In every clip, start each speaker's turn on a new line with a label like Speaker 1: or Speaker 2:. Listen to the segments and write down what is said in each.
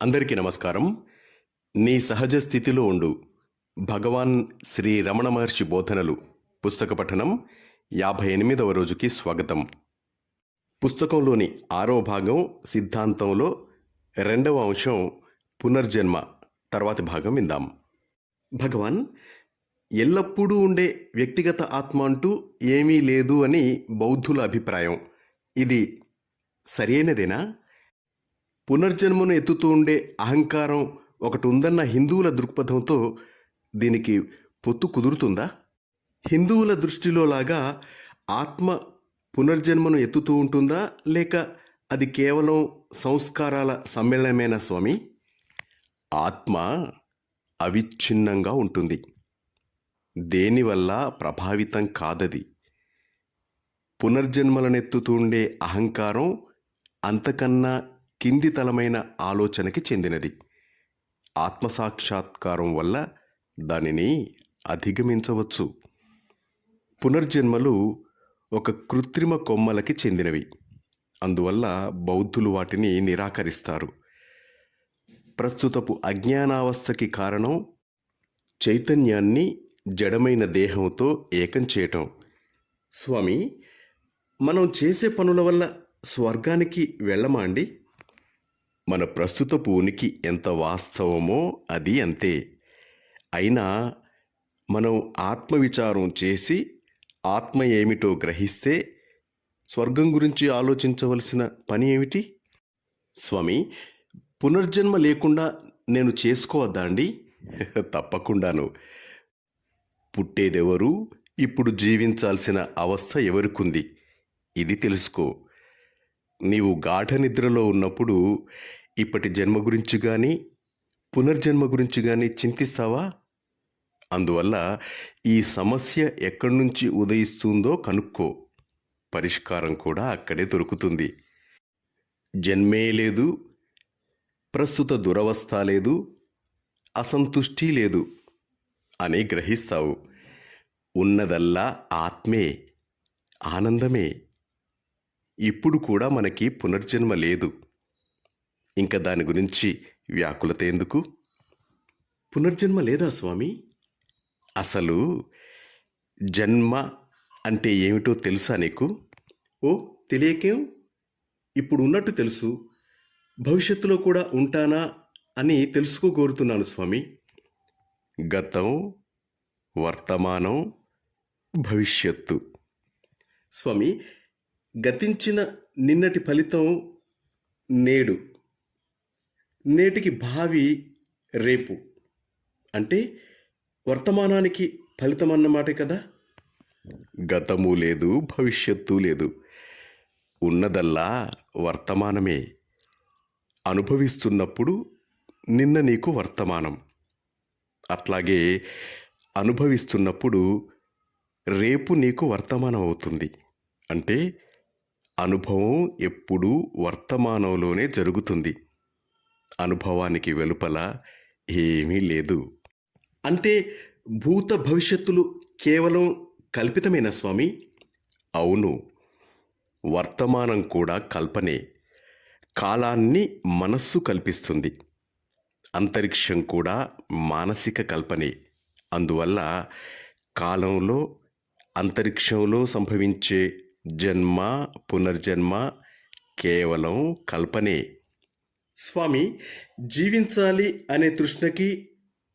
Speaker 1: అందరికీ నమస్కారం. నీ సహజ స్థితిలో ఉండు భగవాన్ శ్రీ రమణ మహర్షి బోధనలు పుస్తక పఠనం 58వ రోజుకి స్వాగతం. పుస్తకంలోని 6వ భాగం సిద్ధాంతంలో 2వ అంశం పునర్జన్మ తర్వాతి భాగం విందాం. భగవాన్, ఎల్లప్పుడూ ఉండే వ్యక్తిగత ఆత్మ అంటూ ఏమీ లేదు అని బౌద్ధుల అభిప్రాయం. ఇది సరైనదేనా? పునర్జన్మను ఎత్తుతూ ఉండే అహంకారం ఒకటి ఉందన్న హిందువుల దృక్పథంతో దీనికి పొత్తు కుదురుతుందా? హిందువుల దృష్టిలో లాగా ఆత్మ పునర్జన్మను ఎత్తుతూ ఉంటుందా, లేక అది కేవలం సంస్కారాల సమ్మేళనమేనా స్వామి? ఆత్మ అవిచ్ఛిన్నంగా ఉంటుంది. దేనివల్ల ప్రభావితం కాదది. పునర్జన్మలనెత్తుతూ ఉండే అహంకారం అంతకన్నా కింది తలమైన ఆలోచనకి చెందినది. ఆత్మసాక్షాత్కారం వల్ల దానిని అధిగమించవచ్చు. పునర్జన్మలు ఒక కృత్రిమ కొమ్మలకి చెందినవి. అందువల్ల బౌద్ధులు వాటిని నిరాకరిస్తారు. ప్రస్తుతపు అజ్ఞానావస్థకి కారణం చైతన్యాన్ని జడమైన దేహంతో ఏకం చేయటం. స్వామి, మనం చేసే పనుల వల్ల స్వర్గానికి వెళ్ళమా అండి? మన ప్రస్తుతపు ఉనికి ఎంత వాస్తవమో అది అంతే. అయినా మనం ఆత్మవిచారం చేసి ఆత్మ ఏమిటో గ్రహిస్తే స్వర్గం గురించి ఆలోచించవలసిన పని ఏమిటి? స్వామి, పునర్జన్మ లేకుండా నేను చేసుకోవద్దా అండి? తప్పకుండాను. పుట్టేదెవరు, ఇప్పుడు జీవించాల్సిన అవస్థ ఎవరికుంది, ఇది తెలుసుకో. నీవు గాఢ నిద్రలో ఉన్నప్పుడు ఇప్పటి జన్మ గురించి కానీ పునర్జన్మ గురించి కానీ చింతిస్తావా? అందువల్ల ఈ సమస్య ఎక్కడి నుంచి ఉదయిస్తుందో కనుక్కో. పరిష్కారం కూడా అక్కడే దొరుకుతుంది. జన్మే లేదు, ప్రస్తుత దురవస్థ లేదు, అసంతుష్టి లేదు అని గ్రహిస్తావు. ఉన్నదల్లా ఆత్మే, ఆనందమే. ఇప్పుడు కూడా మనకి పునర్జన్మ లేదు. ఇంకా దాని గురించి వ్యాకులత ఎందుకు? పునర్జన్మ లేదా స్వామి? అసలు జన్మ అంటే ఏమిటో తెలుసా నీకు? ఓ, తెలియకేం? ఇప్పుడు ఉన్నట్టు తెలుసు. భవిష్యత్తులో కూడా ఉంటానా అని తెలుసుకోగోరుతున్నాను స్వామి. గతం, వర్తమానం, భవిష్యత్తు. స్వామి, గతించిన నిన్నటి ఫలితం నేడు, నేటికి భావి రేపు. అంటే వర్తమానానికి ఫలితం అన్నమాటే కదా? గతము లేదు, భవిష్యత్తు లేదు. ఉన్నదల్లా వర్తమానమే. అనుభవిస్తున్నప్పుడు నిన్న నీకు వర్తమానం. అట్లాగే అనుభవిస్తున్నప్పుడు రేపు నీకు వర్తమానం అవుతుంది. అంటే అనుభవం ఎప్పుడూ వర్తమానంలోనే జరుగుతుంది. అనుభవానికి వెలుపల ఏమీ లేదు. అంటే భూత భవిష్యత్తులు కేవలం కల్పితమేనా స్వామి? అవును, వర్తమానం కూడా కల్పనే. కాలాన్ని మనస్సు కల్పిస్తుంది. అంతరిక్షం కూడా మానసిక కల్పనే. అందువల్ల కాలంలో, అంతరిక్షంలో సంభవించే జన్మ, పునర్జన్మ కేవలం కల్పనే. స్వామి, జీవించాలి అనే తృష్ణకి,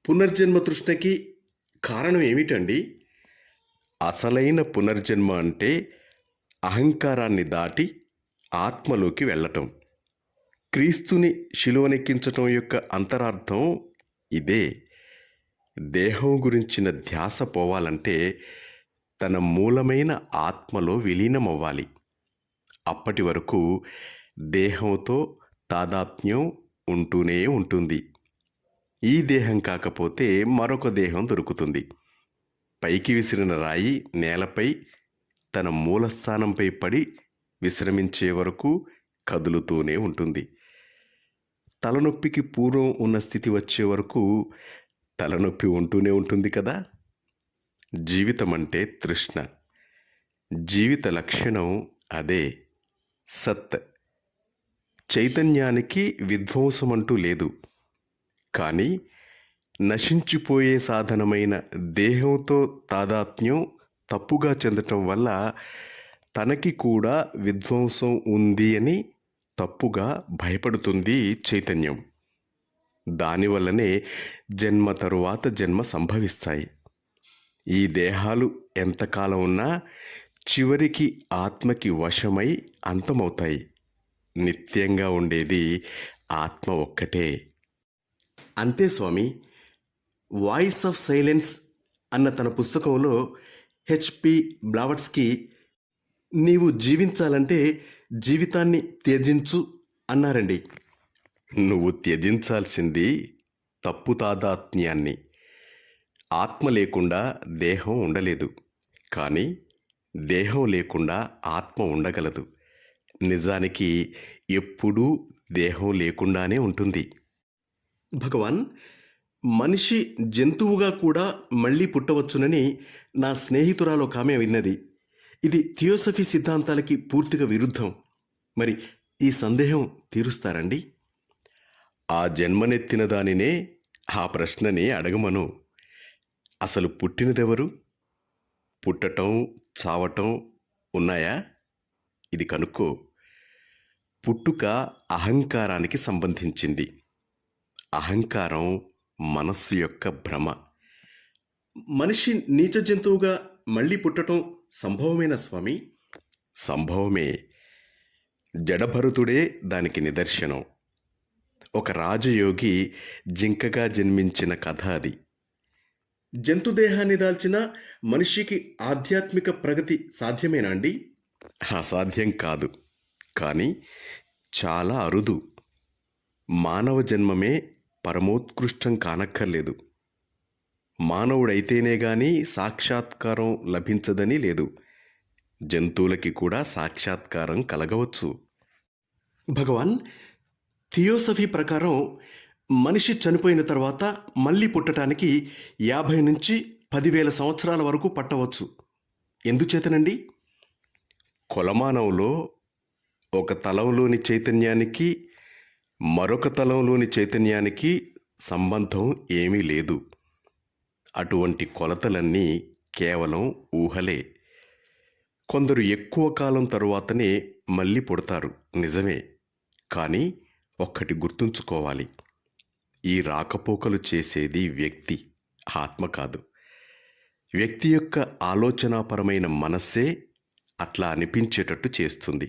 Speaker 1: పునర్జన్మ తృష్ణకి కారణం ఏమిటండి? అసలైన పునర్జన్మ అంటే అహంకారాన్ని దాటి ఆత్మలోకి వెళ్ళటం. క్రీస్తుని శిలువనెక్కించటం యొక్క అంతరార్థం ఇదే. దేహం గురించిన ధ్యాస పోవాలంటే తన మూలమైన ఆత్మలో విలీనమవ్వాలి. అప్పటి వరకు దేహంతో తాదాత్మ్యం ఉంటూనే ఉంటుంది. ఈ దేహం కాకపోతే మరొక దేహం దొరుకుతుంది. పైకి విసిరిన రాయి నేలపై తన మూలస్థానంపై పడి విశ్రమించే వరకు కదులుతూనే ఉంటుంది. తలనొప్పికి పూర్వం ఉన్న స్థితి వచ్చే వరకు తలనొప్పి ఉంటూనే ఉంటుంది కదా? జీవితం అంటే తృష్ణ. జీవిత లక్షణం అదే, సత్. చైతన్యానికి విధ్వంసమంటూ లేదు. కానీ నశించిపోయే సాధనమైన దేహంతో తాదాత్మ్యం తప్పుగా చెందటం వల్ల తనకి కూడా విధ్వంసం ఉంది అని తప్పుగా భయపడుతుంది చైతన్యం. దానివల్లనే జన్మ తరువాత జన్మ సంభవిస్తాయి. ఈ దేహాలు ఎంతకాలం ఉన్నా చివరికి ఆత్మకి వశమై అంతమవుతాయి. నిత్యంగా ఉండేది ఆత్మ ఒక్కటే. అంతే స్వామి. వాయిస్ ఆఫ్ సైలెన్స్ అన్న తన పుస్తకంలో హెచ్పి బ్లావట్స్కీ నీవు జీవించాలంటే జీవితాన్ని త్యజించు అన్నారండి. నువ్వు త్యజించాల్సింది తప్పు తాదాత్మ్యాన్ని. ఆత్మ లేకుండా దేహం ఉండలేదు, కానీ దేహం లేకుండా ఆత్మ ఉండగలదు. నిజానికి ఎప్పుడూ దేహం లేకుండానే ఉంటుంది. భగవాన్, మనిషి జంతువుగా కూడా మళ్ళీ పుట్టవచ్చునని నా స్నేహితురాలు ఒక ఆమె విన్నది. ఇది థియోసఫీ సిద్ధాంతాలకి పూర్తిగా విరుద్ధం. మరి ఈ సందేహం తీరుస్తారండి? ఆ జన్మనెత్తిన దానినే ఆ ప్రశ్నని అడగమను. అసలు పుట్టినదెవరు? పుట్టటం, చావటం ఉన్నాయా? ఇది కనుక్కో. పుట్టుక అహంకారానికి సంబంధించింది. అహంకారం మనస్సు యొక్క భ్రమ. మనిషి నీచ జంతువుగా మళ్ళీ పుట్టటం సంభవమేనా స్వామి? సంభవమే. జడభరతుడే దానికి నిదర్శనం. ఒక రాజయోగి జింకగా జన్మించిన కథ అది. జంతుదేహాన్ని దాల్చిన మనిషికి ఆధ్యాత్మిక ప్రగతి సాధ్యమేనా అండి? అసాధ్యం కాదు, కానీ చాలా అరుదు. మానవ జన్మమే పరమోత్కృష్టం కానక్కర్లేదు. మానవుడైతేనే గాని సాక్షాత్కారం లభించదని లేదు. జంతువులకి కూడా సాక్షాత్కారం కలగవచ్చు. భగవాన్, థియోసఫీ ప్రకారం మనిషి చనిపోయిన తర్వాత మళ్ళీ పుట్టడానికి 50 నుంచి 10,000 సంవత్సరాల వరకు పట్టవచ్చు. ఎందుచేతనండి? కొలమానంలో ఒక తలంలోని చైతన్యానికి మరొక తలంలోని చైతన్యానికి సంబంధం ఏమీ లేదు. అటువంటి కొలతలన్నీ కేవలం ఊహలే. కొందరు ఎక్కువ కాలం తరువాతనే మళ్ళీ పుడతారు, నిజమే. కానీ ఒక్కటి గుర్తుంచుకోవాలి, ఈ రాకపోకలు చేసేది వ్యక్తి, ఆత్మ కాదు. వ్యక్తి యొక్క ఆలోచనాపరమైన మనస్సే అట్లా అనిపించేటట్టు చేస్తుంది.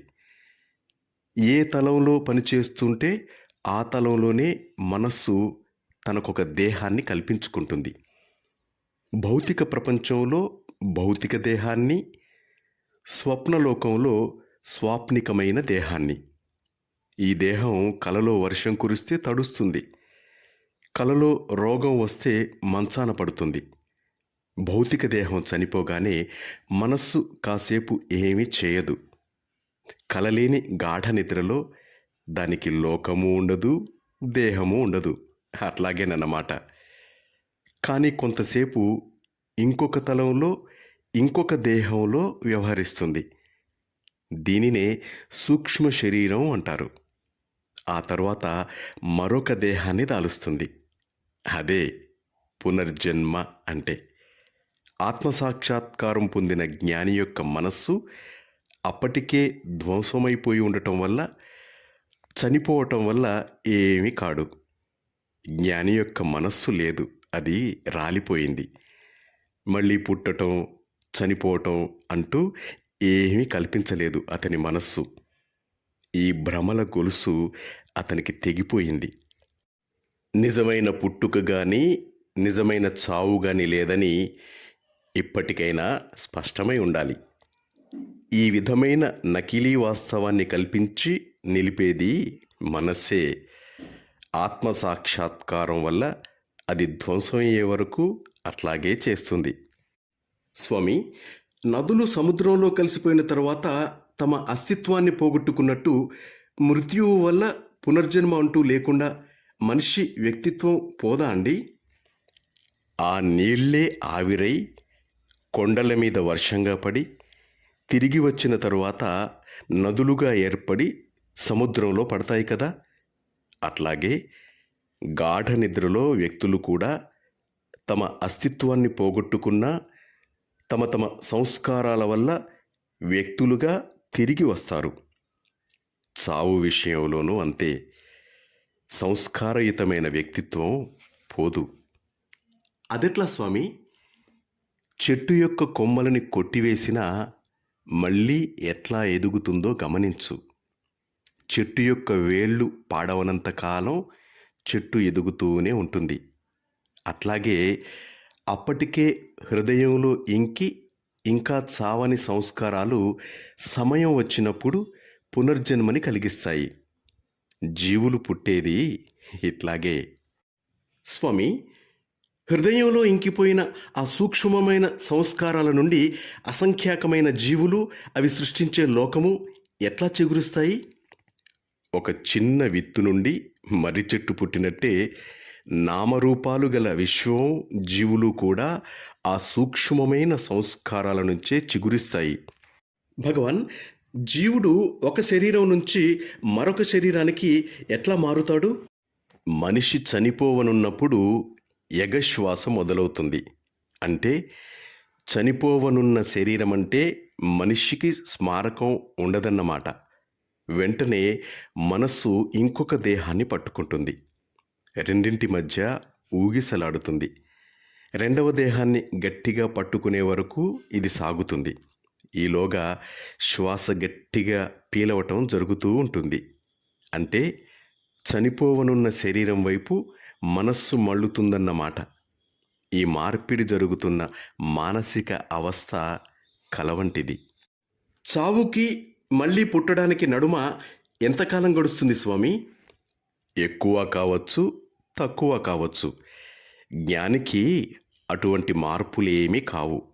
Speaker 1: ఏ తలంలో పనిచేస్తుంటే ఆ తలంలోనే మనస్సు తనకొక దేహాన్ని కల్పించుకుంటుంది. భౌతిక ప్రపంచంలో భౌతిక దేహాన్ని, స్వప్నలోకంలో స్వాప్నికమైన దేహాన్ని. ఈ దేహం కలలో వర్షం కురిస్తే తడుస్తుంది, కలలో రోగం వస్తే మంచాన పడుతుంది. భౌతిక దేహం చనిపోగానే మనస్సు కాసేపు ఏమీ చేయదు. కలలేని గాఢ నిద్రలో దానికి లోకము ఉండదు, దేహము ఉండదు. అట్లాగేనన్నమాట. కానీ కొంతసేపు ఇంకొక తలంలో ఇంకొక దేహంలో వ్యవహరిస్తుంది. దీనినే సూక్ష్మ శరీరం అంటారు. ఆ తరువాత మరొక దేహాన్ని దాలుస్తుంది. అదే పునర్జన్మ అంటే. ఆత్మసాక్షాత్కారం పొందిన జ్ఞాని యొక్క మనస్సు అప్పటికే ధ్వంసమైపోయి ఉండటం వల్ల, చనిపోవటం వల్ల ఏమీ కాడు. జ్ఞాని యొక్క మనస్సు లేదు, అది రాలిపోయింది. మళ్ళీ పుట్టటం, చనిపోవటం అంటూ ఏమీ కల్పించలేదు అతని మనస్సు. ఈ భ్రమల గొలుసు అతనికి తెగిపోయింది. నిజమైన పుట్టుక గాని నిజమైన చావు గాని లేదని ఇప్పటికైనా స్పష్టమై ఉండాలి. ఈ విధమైన నకిలీ వాస్తవాన్ని కల్పించి నిలిపేది మనస్సే. ఆత్మసాక్షాత్కారం వల్ల అది ధ్వంసమయ్యే వరకు అట్లాగే చేస్తుంది. స్వామి, నదులు సముద్రంలో కలిసిపోయిన తర్వాత తమ అస్తిత్వాన్ని పోగొట్టుకున్నట్టు మృత్యువు వల్ల పునర్జన్మ అంటూ లేకుండా మనిషి వ్యక్తిత్వం పోదా అండి? ఆ నీళ్లే ఆవిరై కొండల మీద వర్షంగా పడి తిరిగి వచ్చిన తరువాత నదులుగా ఏర్పడి సముద్రంలో పడతాయి కదా. అట్లాగే గాఢ నిద్రలో వ్యక్తులు కూడా తమ అస్తిత్వాన్ని పోగొట్టుకున్న తమ తమ సంస్కారాల వల్ల వ్యక్తులుగా తిరిగి వస్తారు. చావు విషయంలోనూ అంతే. సంస్కారయుతమైన వ్యక్తిత్వం పోదు. అదెట్లా స్వామి? చెట్టు యొక్క కొమ్మలని కొట్టివేసినా మళ్ళీ ఎట్లా ఎదుగుతుందో గమనించు. చెట్టు యొక్క వేళ్ళు పాడవనంత కాలం చెట్టు ఎదుగుతూనే ఉంటుంది. అట్లాగే అప్పటికే హృదయంలో ఇంకా చావని సంస్కారాలు సమయం వచ్చినప్పుడు పునర్జన్మని కలిగిస్తాయి. జీవులు పుట్టేది ఇట్లాగే. స్వామి, హృదయంలో ఇంకిపోయిన ఆ సూక్ష్మమైన సంస్కారాల నుండి అసంఖ్యాకమైన జీవులు అవి సృష్టించే లోకము ఎట్లా చిగురుస్తాయి? ఒక చిన్న విత్తు నుండి మర్రి చెట్టు పుట్టినట్టే నామరూపాలు గల విశ్వం, జీవులు కూడా ఆ సూక్ష్మమైన సంస్కారాల నుంచే చిగురిస్తాయి. భగవాన్, జీవుడు ఒక శరీరం నుంచి మరొక శరీరానికి ఎట్లా మారుతాడు? మనిషి చనిపోవనున్నప్పుడు యగశ్వాస మొదలవుతుంది. అంటే చనిపోవనున్న శరీరం అంటే మనిషికి స్మారకం ఉండదన్నమాట. వెంటనే మనస్సు ఇంకొక దేహాన్ని పట్టుకుంటుంది. రెండింటి మధ్య ఊగిసలాడుతుంది. రెండవ దేహాన్ని గట్టిగా పట్టుకునే వరకు ఇది సాగుతుంది. ఈలోగా శ్వాస గట్టిగా పీలవటం జరుగుతూ ఉంటుంది. అంటే చనిపోవనున్న శరీరం వైపు మనస్సు మళ్ళుతుందన్నమాట. ఈ మార్పిడి జరుగుతున్న మానసిక అవస్థ కలవంటిది. చావుకి మళ్ళీ పుట్టడానికి నడుమ ఎంతకాలం గడుస్తుంది స్వామి? ఎక్కువ కావచ్చు, తక్కువ కావచ్చు. జ్ఞానికి అటువంటి మార్పులేమీ కావు.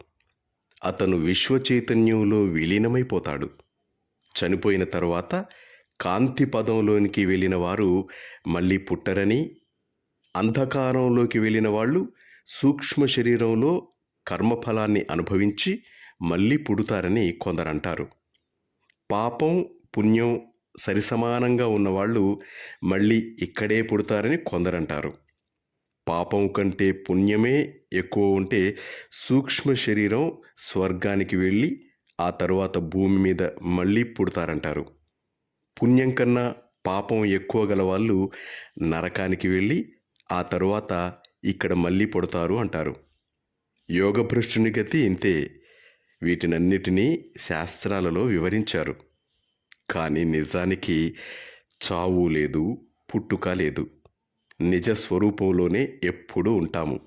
Speaker 1: అతను విశ్వచైతన్యంలో విలీనమైపోతాడు. చనిపోయిన తరువాత కాంతి పదంలోనికి వెళ్ళిన వారు మళ్ళీ పుట్టరని, అంధకారంలోకి వెళ్ళిన వాళ్ళు సూక్ష్మ శరీరంలో కర్మఫలాన్ని అనుభవించి మళ్ళీ పుడతారని కొందరంటారు. పాపం, పుణ్యం సరిసమానంగా ఉన్నవాళ్ళు మళ్ళీ ఇక్కడే పుడతారని కొందరంటారు. పాపం కంటే పుణ్యమే ఎక్కువ ఉంటే సూక్ష్మ శరీరం స్వర్గానికి వెళ్ళి ఆ తరువాత భూమి మీద మళ్ళీ పుడతారంటారు. పుణ్యం కన్నా పాపం ఎక్కువ గల వాళ్ళు నరకానికి వెళ్ళి ఆ తరువాత ఇక్కడ మళ్ళీ పుడతారు అంటారు. యోగభ్రష్టుని గతి ఇంతే. వీటినన్నిటినీ శాస్త్రాలలో వివరించారు. కానీ నిజానికి చావు లేదు, పుట్టుక లేదు. నిజ స్వరూపంలోనే ఎప్పుడూ ఉంటాము.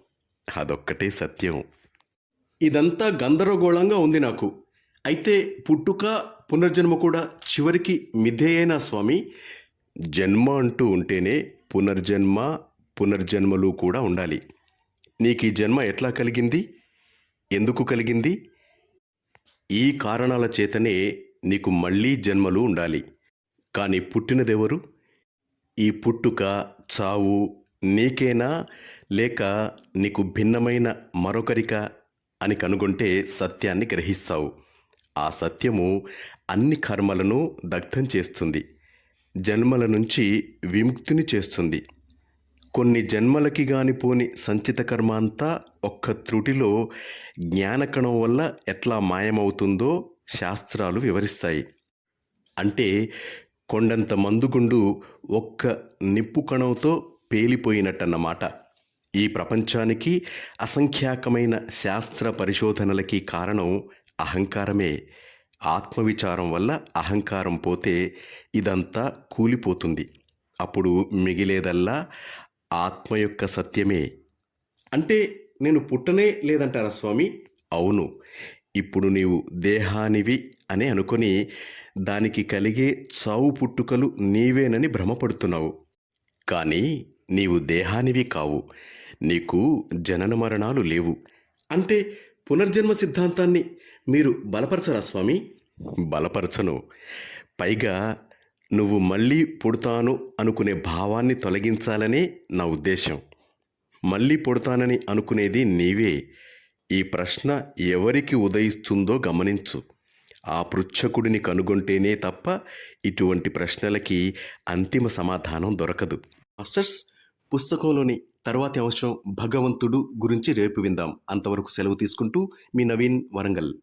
Speaker 1: అదొక్కటే సత్యం. ఇదంతా గందరగోళంగా ఉంది నాకు. అయితే పుట్టుక, పునర్జన్మ కూడా చివరికి మిథ్యేనా స్వామి? జన్మ అంటూ ఉంటేనే పునర్జన్మ, పునర్జన్మలు కూడా ఉండాలి. నీకు ఈ జన్మ ఎట్లా కలిగింది? ఎందుకు కలిగింది? ఈ కారణాల చేతనే నీకు మళ్ళీ జన్మలు ఉండాలి. కానీ పుట్టినదెవరు? ఈ పుట్టుక, చావు నీకేనా లేక నీకు భిన్నమైన మరొకరికా అని కనుగొంటే సత్యాన్ని గ్రహిస్తావు. ఆ సత్యము అన్ని కర్మలను దగ్ధం చేస్తుంది. జన్మల నుంచి విముక్తిని చేస్తుంది. కొన్ని జన్మలకి గానిపోని సంచిత కర్మ అంతా ఒక్క త్రుటిలో జ్ఞానకణం వల్ల ఎట్లా మాయమవుతుందో శాస్త్రాలు వివరిస్తాయి. అంటే కొండంత మందుగుండు ఒక్క నిప్పు కణంతో పేలిపోయినట్టన్నమాట. ఈ ప్రపంచానికి అసంఖ్యాకమైన శాస్త్ర పరిశోధనలకి కారణం అహంకారమే. ఆత్మవిచారం వల్ల అహంకారం పోతే ఇదంతా కూలిపోతుంది. అప్పుడు మిగిలేదల్లా ఆత్మ యొక్క సత్యమే. అంటే నేను పుట్టనే లేదంటారా స్వామి? అవును. ఇప్పుడు నీవు దేహానివి అని అనుకొని దానికి కలిగే చావు పుట్టుకలు నీవేనని భ్రమపడుతున్నావు. కానీ నీవు దేహానివి కావు. నీకు జనన మరణాలు లేవు. అంటే పునర్జన్మ సిద్ధాంతాన్ని మీరు బలపరచరా స్వామి? బలపరచను. పైగా నువ్వు మళ్ళీ పుడతాను అనుకునే భావాన్ని తొలగించాలనే నా ఉద్దేశం. మళ్ళీ పుడతానని అనుకునేది నీవే. ఈ ప్రశ్న ఎవరికి ఉదయిస్తుందో గమనించు. ఆ పృచ్ఛకుడిని కనుగొంటేనే తప్ప ఇటువంటి ప్రశ్నలకి అంతిమ సమాధానం దొరకదు. మాస్టర్స్, పుస్తకంలోని తర్వాతి అంశం భగవంతుడు గురించి రేపు విందాం. అంతవరకు సెలవు తీసుకుంటూ మీ నవీన్ వరంగల్.